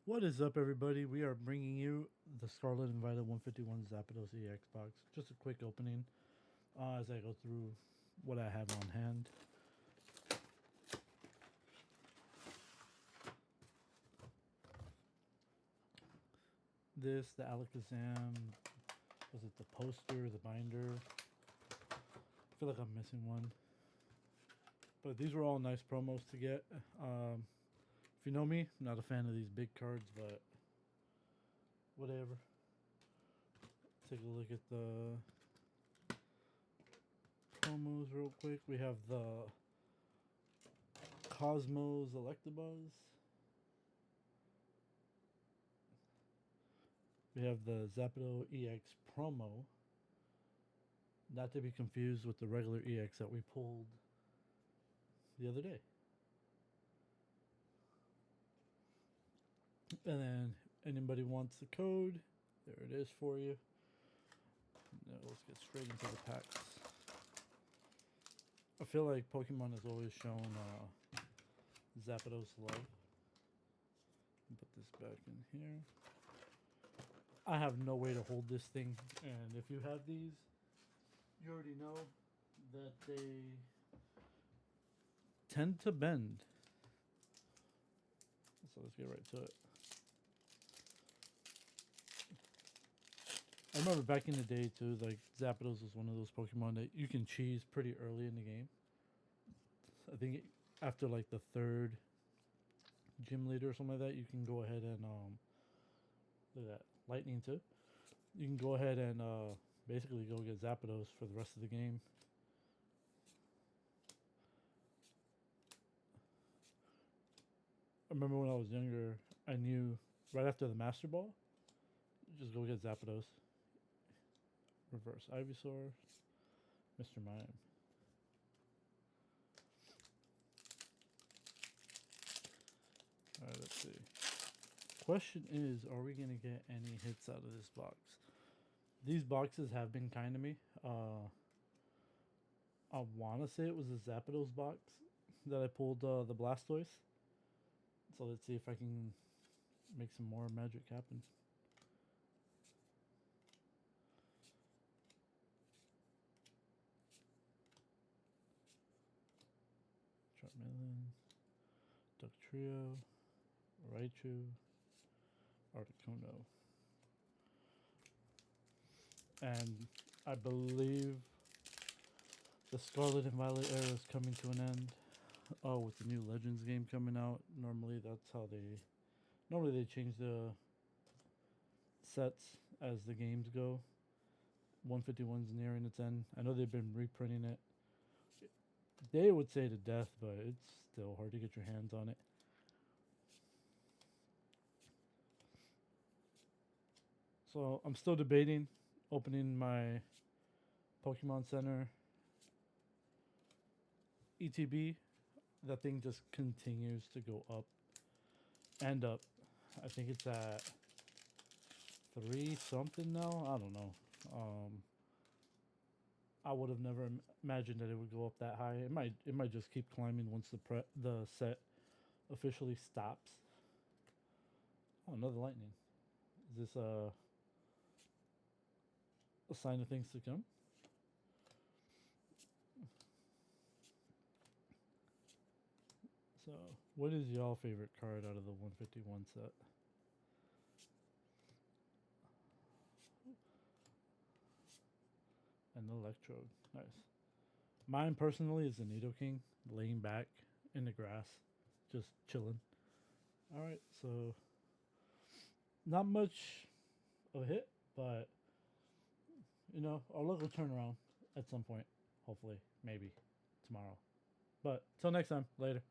What is up, everybody? We are bringing you the Scarlet and Violet 151 Zapdos EX box. Just a quick opening as I go through what I have on hand. This, the Alakazam, was it the poster, the binder? I feel like I'm missing one. But these were all nice promos to get. If you know me, I'm not a fan of these big cards, but whatever. Take a look at the promos real quick. We have the Cosmos Electabuzz. We have the Zapdos EX promo. Not to be confused with the regular EX that we pulled the other day. And then anybody wants the code, there it is for you. Now let's get straight into the packs. I feel like Pokemon has always shown Zapdos love. Put this back in here. I have no way to hold this thing, and if you have these, you already know that they tend to bend. So let's get right to it. I remember back in the day too, like Zapdos was one of those Pokemon that you can cheese pretty early in the game. I think after like the third gym leader or something like that, you can go ahead and look at that lightning too. You can go ahead and basically go get Zapdos for the rest of the game. I remember when I was younger, I knew right after the Master Ball, just go get Zapdos. Reverse Ivysaur, Mr. Mime. Alright, let's see. Question is, are we going to get any hits out of this box? These boxes have been kind to me. I want to say it was a Zapdos box that I pulled the Blastoise. So let's see if I can make some more magic happen. Charmeleon, Duck Trio, Raichu, Articuno. And I believe the Scarlet and Violet era is coming to an end. Oh, with the new Legends game coming out. Normally that's how they change the sets as the games go. 151's nearing its end. I know they've been reprinting it. They would say to death, but it's still hard to get your hands on it. So I'm still debating opening my Pokemon Center ETB. That thing just continues to go up and up. I think it's at 3 something now. I don't know. I would have never imagined that it would go up that high. It might just keep climbing once the set officially stops. Oh, another lightning. Is this a sign of things to come? So, what is y'all favorite card out of the 151 set? An Electrode. Nice. Mine personally is the Nidoking, laying back in the grass, just chilling. Alright, so not much of a hit, but you know, our luck will turn around at some point. Hopefully, maybe tomorrow. But till next time, later.